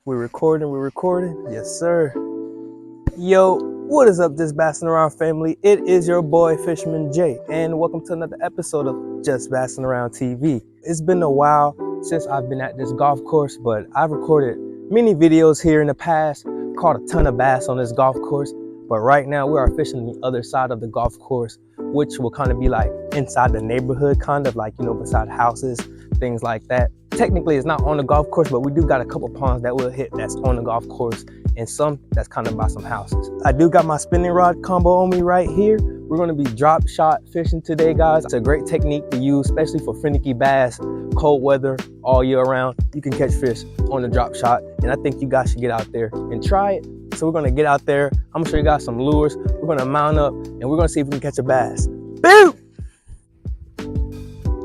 We're recording. Yes, sir. Yo, what is up, Just Bassin' Around family? It is your boy, Fisherman J, and welcome to another episode of Just Bassin' Around TV. It's been a while since I've been at this golf course, but I've recorded many videos here in the past, caught a ton of bass on this golf course, but right now we are fishing the other side of the golf course, which will kind of be like inside the neighborhood, kind of like, beside houses, things like that. Technically, it's not on the golf course, but we do got a couple ponds that we'll hit that's on the golf course and some that's kind of by some houses. I do got my spinning rod combo on me right here. We're gonna be drop shot fishing today, guys. It's a great technique to use, especially for finicky bass, cold weather, all year round. You can catch fish on the drop shot, and I think you guys should get out there and try it. So we're gonna get out there. I'm gonna show you guys some lures. We're gonna mount up, and we're gonna see if we can catch a bass. Boom!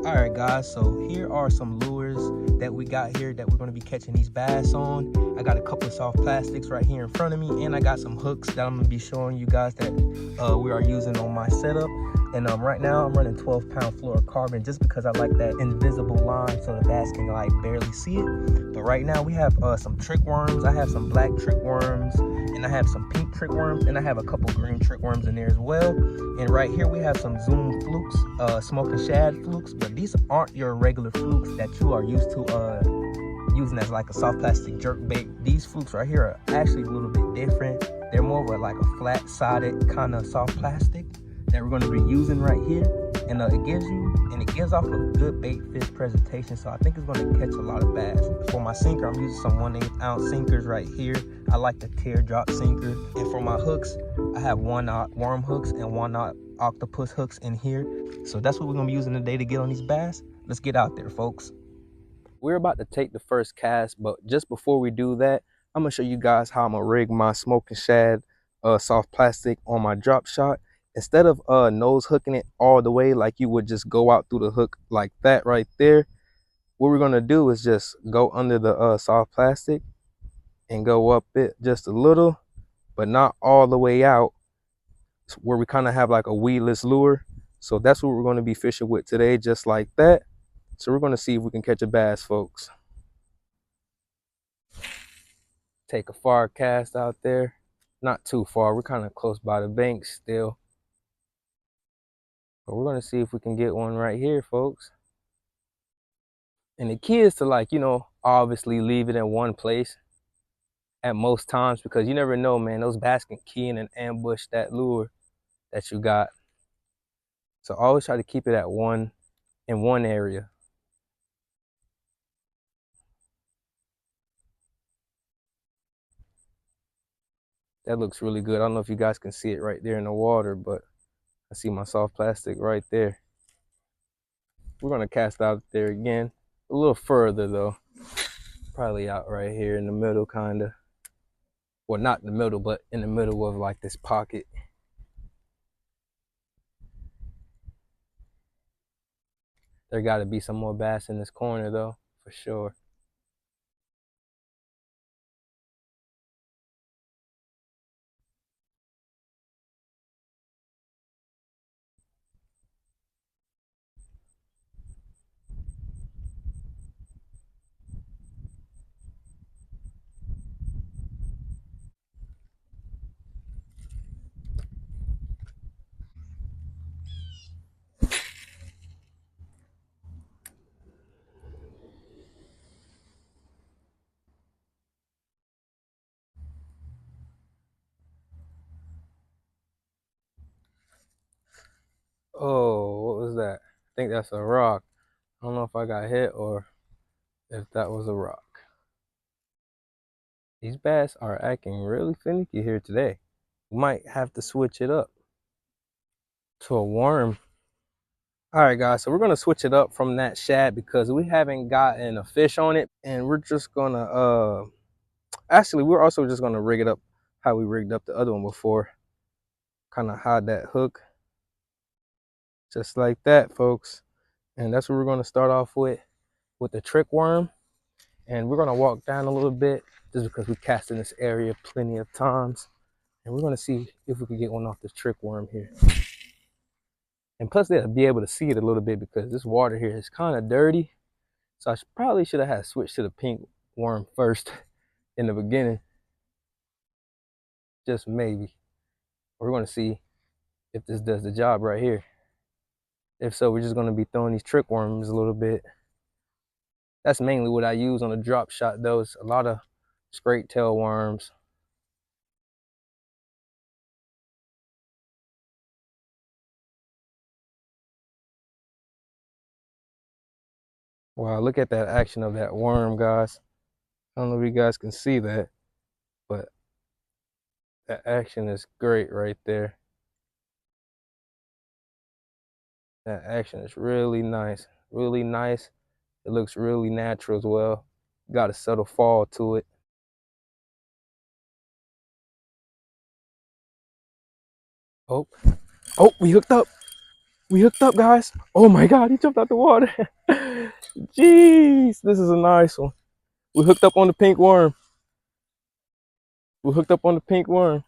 All right, guys, so here are some lures that we got here that we're going to be catching these bass on. I got a couple of soft plastics right here in front of me, and I got some hooks that I'm going to be showing you guys that we are using on my setup. And right now I'm running 12-pound fluorocarbon just because I like that invisible line so the bass can like barely see it. But right now we have some trick worms. I have some black trick worms, and I have some pink trick worms, and I have a couple green trick worms in there as well. And right here we have some Zoom flukes, smoking shad flukes, but these aren't your regular flukes that you are used to using as like a soft plastic jerk bait. These flukes right here are actually a little bit different. They're more of like a flat-sided kind of soft plastic that we're going to be using right here, and it gives off a good bait fish presentation, so I think it's going to catch a lot of bass. For my sinker, I'm using some 1/8 ounce sinkers right here. I like the teardrop sinker. And for my hooks, I have 1/0 worm hooks and 1/0 octopus hooks in here. So that's what we're going to be using today to get on these bass. Let's get out there, folks. We're about to take the first cast, but just before we do that, I'm going to show you guys how I'm going to rig my smoking shad soft plastic on my drop shot. Instead of nose hooking it all the way like you would just go out through the hook like that right there, what we're going to do is just go under the soft plastic and go up it just a little, but not all the way out, where we kind of have like a weedless lure. So that's what we're going to be fishing with today, just like that. So we're going to see if we can catch a bass, folks. Take a far cast out there. Not too far. We're kind of close by the bank still. But we're going to see if we can get one right here, folks. And the key is to, like, obviously leave it in one place at most times, because you never know, man. Those bass can key in and ambush that lure that you got. So always try to keep it in one area. That looks really good. I don't know if you guys can see it right there in the water, but I see my soft plastic right there. We're going to cast out there again. A little further, though. Probably out right here in the middle, kind of. Well, not in the middle, but in the middle of like this pocket. There got to be some more bass in this corner, though, for sure. Oh, what was that? I think that's a rock. I don't know if I got hit or if that was a rock. These bass are acting really finicky here today. We might have to switch it up to a worm. All right, guys, so we're going to switch it up from that shad because we haven't gotten a fish on it. And we're just going to, actually, we're also just going to rig it up how we rigged up the other one before. Kind of hide that hook. Just like that, folks. And that's what we're going to start off with the trick worm. And we're going to walk down a little bit just because we cast in this area plenty of times. And we're going to see if we can get one off this trick worm here. And plus they'll be able to see it a little bit because this water here is kind of dirty. So I probably should have had switched to the pink worm first in the beginning, just maybe. We're gonna see if this does the job right here. If so, we're just gonna be throwing these trick worms a little bit. That's mainly what I use on a drop shot though. It's a lot of straight tail worms. Wow, look at that action of that worm, guys. I don't know if you guys can see that, but that action is great right there. That action is really nice, really nice. It looks really natural as well. Got a subtle fall to it. Oh, oh, we hooked up. We hooked up, guys. Oh my God, he jumped out the water. Jeez, this is a nice one. We hooked up on the pink worm. We hooked up on the pink worm.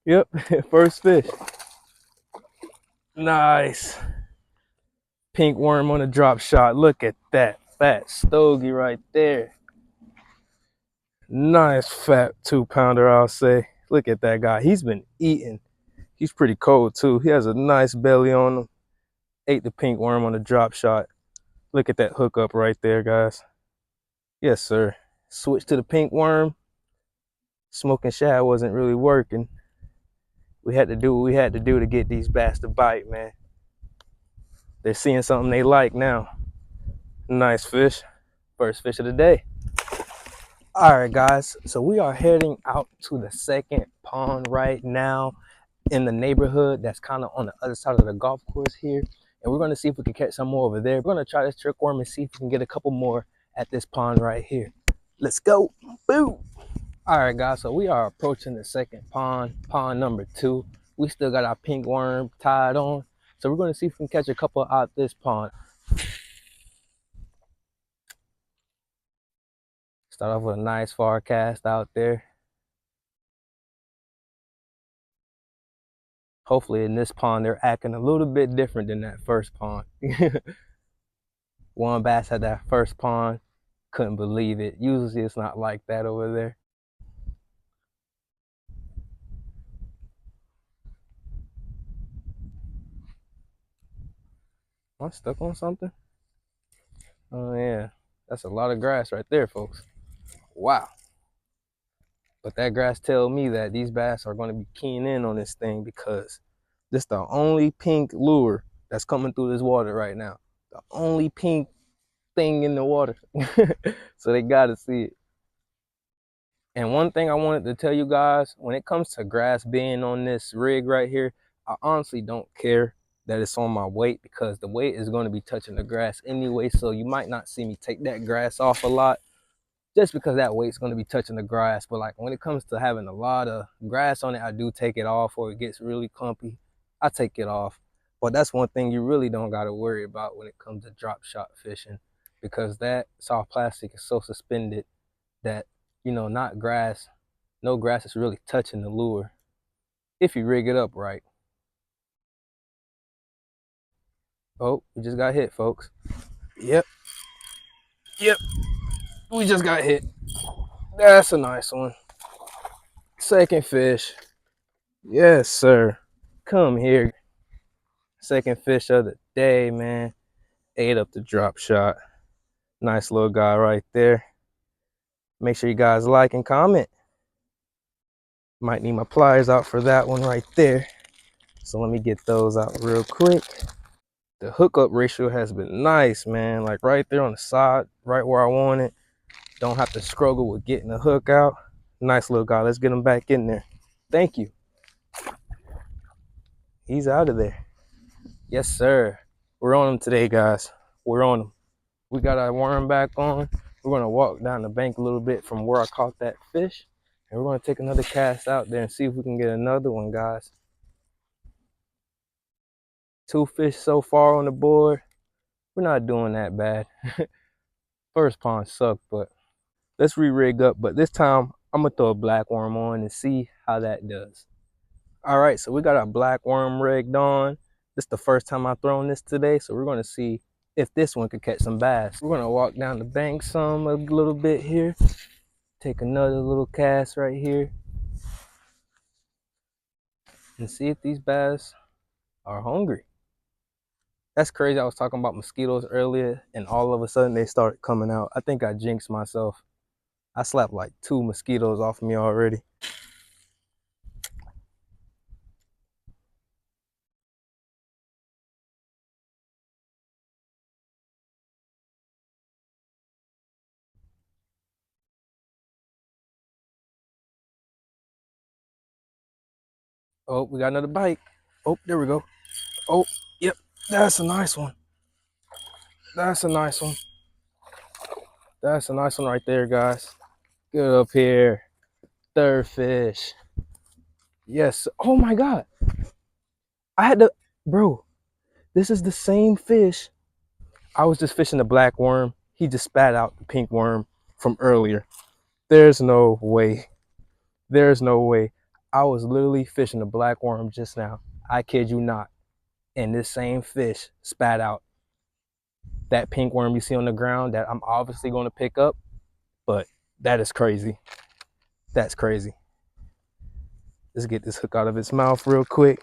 Yep, first fish. Nice. Pink worm on a drop shot. Look at that fat stogie right there. Nice fat 2-pounder, I'll say. Look at that guy. He's been eating. He's pretty cold too. He has a nice belly on him. Ate the pink worm on a drop shot. Look at that hookup right there, guys. Yes, sir. Switch to the pink worm. Smoking shad wasn't really working. We had to do what we had to do to get these bass to bite, man. They're seeing something they like now. Nice fish. First fish of the day. All right, guys. So we are heading out to the second pond right now in the neighborhood that's kind of on the other side of the golf course here. And we're going to see if we can catch some more over there. We're going to try this trick worm and see if we can get a couple more at this pond right here. Let's go. Boom. All right, guys. So we are approaching the second pond, pond number 2. We still got our pink worm tied on. So we're going to see if we can catch a couple out this pond. Start off with a nice far cast out there. Hopefully in this pond, they're acting a little bit different than that first pond. One bass had that first pond, couldn't believe it. Usually it's not like that over there. Am I stuck on something? Oh yeah, that's a lot of grass right there, folks. Wow. But that grass tells me that these bass are going to be keying in on this thing because this is the only pink lure that's coming through this water right now. The only pink thing in the water. So they got to see it. And one thing I wanted to tell you guys, when it comes to grass being on this rig right here, I honestly don't care that it's on my weight because the weight is going to be touching the grass anyway. So you might not see me take that grass off a lot just because that weight's going to be touching the grass. But like when it comes to having a lot of grass on it, I do take it off, or it gets really clumpy, I take it off. But that's one thing you really don't got to worry about when it comes to drop shot fishing, because that soft plastic is so suspended that, you know, not grass, no grass is really touching the lure if you rig it up right. Oh, we just got hit, folks. Yep. Yep. We just got hit. That's a nice one. Second fish. Yes, sir. Come here. Second fish of the day, man. Ate up the drop shot. Nice little guy right there. Make sure you guys like and comment. Might need my pliers out for that one right there. So let me get those out real quick. The hookup ratio has been nice, man. Like right there on the side, right where I want it. Don't have to struggle with getting the hook out. Nice little guy. Let's get him back in there. Thank you. He's out of there. Yes, sir. We're on him today, guys. We're on him. We got our worm back on. We're going to walk down the bank a little bit from where I caught that fish. And we're going to take another cast out there and see if we can get another one, guys. 2 fish so far on the board. We're not doing that bad. First pond sucked, but let's re-rig up. But this time, I'm going to throw a black worm on and see how that does. All right, so we got our black worm rigged on. This is the first time I've thrown this today, so we're going to see if this one could catch some bass. We're gonna walk down the bank a little bit here. Take another little cast right here and see if these bass are hungry. That's crazy. I was talking about mosquitoes earlier and all of a sudden they started coming out. I think I jinxed myself. I slapped like 2 mosquitoes off me already. Oh, we got another bite. Oh, there we go. Oh, yep. That's a nice one. That's a nice one. That's a nice one right there, guys. Good up here. Third fish. Yes. Oh my God. I had to, bro, this is the same fish. I was just fishing the black worm. He just spat out the pink worm from earlier. There's no way. There's no way. I was literally fishing the black worm just now. I kid you not. And this same fish spat out that pink worm you see on the ground that I'm obviously going to pick up. But that is crazy. That's crazy. Let's get this hook out of its mouth real quick.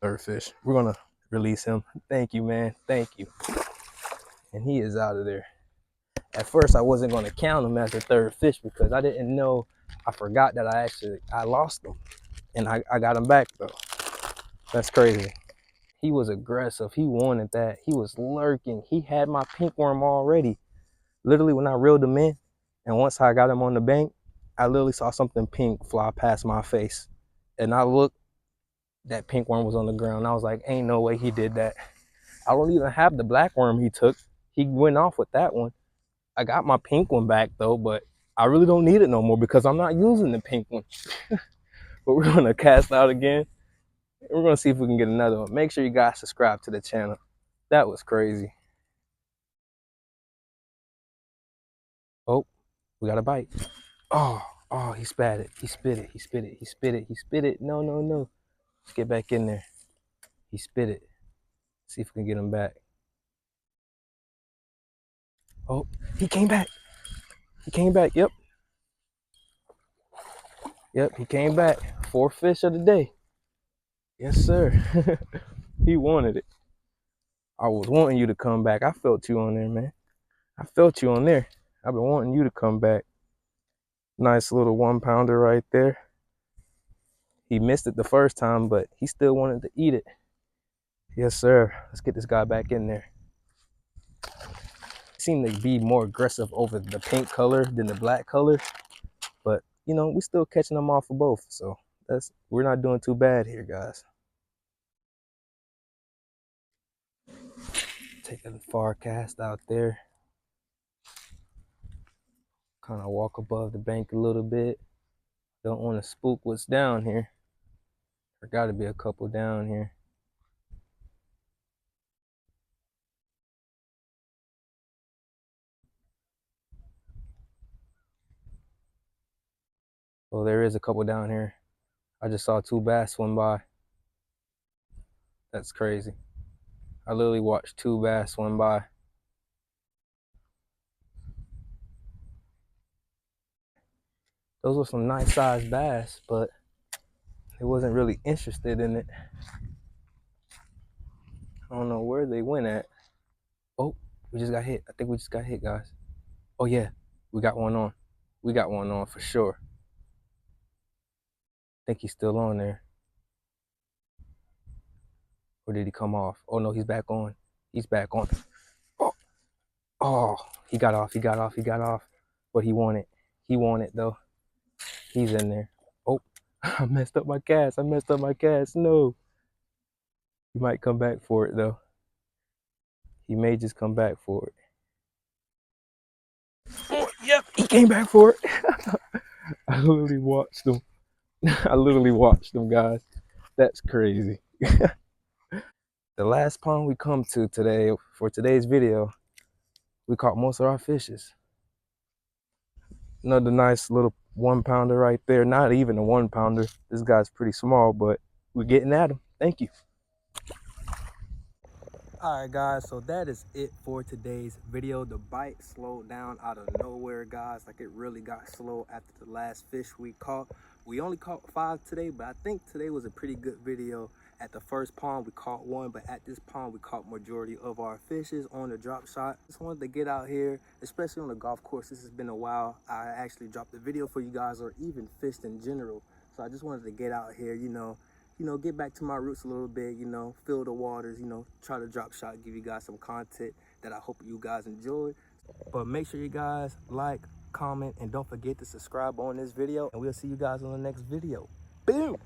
Third fish. We're going to release him. Thank you, man. Thank you. And he is out of there. At first, I wasn't going to count him as the third fish because I didn't know. I forgot that I lost him. And I got him back, though. That's crazy. He was aggressive. He wanted that. He was lurking. He had my pink worm already. Literally, when I reeled him in, and once I got him on the bank, I literally saw something pink fly past my face. And I looked, that pink worm was on the ground. I was like, ain't no way he did that. I don't even have the black worm he took. He went off with that one. I got my pink one back though, but I really don't need it no more because I'm not using the pink one. But we're gonna cast out again. We're gonna see if we can get another one. Make sure you guys subscribe to the channel. That was crazy. Oh, we got a bite. Oh, he spat it. He spit it. He spit it. He spit it. He spit it. No, no, no. Let's get back in there. He spit it. See if we can get him back. Oh, he came back. He came back. Yep. Yep, he came back. 4th fish of the day. Yes, sir. He wanted it. I was wanting you to come back. I felt you on there, man. I felt you on there. I've been wanting you to come back. Nice little 1-pounder right there. He missed it the first time, but he still wanted to eat it. Yes, sir. Let's get this guy back in there. He seemed to be more aggressive over the pink color than the black color, but you know, we still catching them off of both, so we're not doing too bad here, guys. Take a far cast out there. Kind of walk above the bank a little bit. Don't want to spook what's down here. There got to be a couple down here. Oh, there is a couple down here. I just saw 2 bass swim by. That's crazy. I literally watched 2 bass swim by. Those were some nice sized bass, but they wasn't really interested in it. I don't know where they went at. Oh, we just got hit. I think we just got hit, guys. Oh yeah, we got one on. We got one on for sure. I think he's still on there. Or did he come off? Oh no, he's back on. He's back on. Oh, he got off. He got off. He got off. But he wanted. He wanted though. He's in there. Oh, I messed up my cast. I messed up my cast. No. He might come back for it though. He may just come back for it. Oh, yep, he came back for it. I literally watched him. I literally watched them, guys. That's crazy. The last pond we come to today for today's video, we caught most of our fishes. Another nice little 1-pounder right there. Not even a 1-pounder. This guy's pretty small, but we're getting at him. Thank you. All right, guys, so that is it for today's video. The bite slowed down out of nowhere, guys. Like, it really got slow after the last fish we caught. We only caught 5 today, but I think today was a pretty good video. At the first pond we caught 1, but at this pond we caught majority of our fishes on the drop shot. Just wanted to get out here, especially on the golf course. This has been a while. I actually dropped a video for you guys, or even fished in general. So I just wanted to get out here, you know, get back to my roots a little bit, you know, feel the waters, you know, try to drop shot, give you guys some content that I hope you guys enjoy. But make sure you guys like, comment, and don't forget to subscribe on this video, and we'll see you guys on the next video. Boom!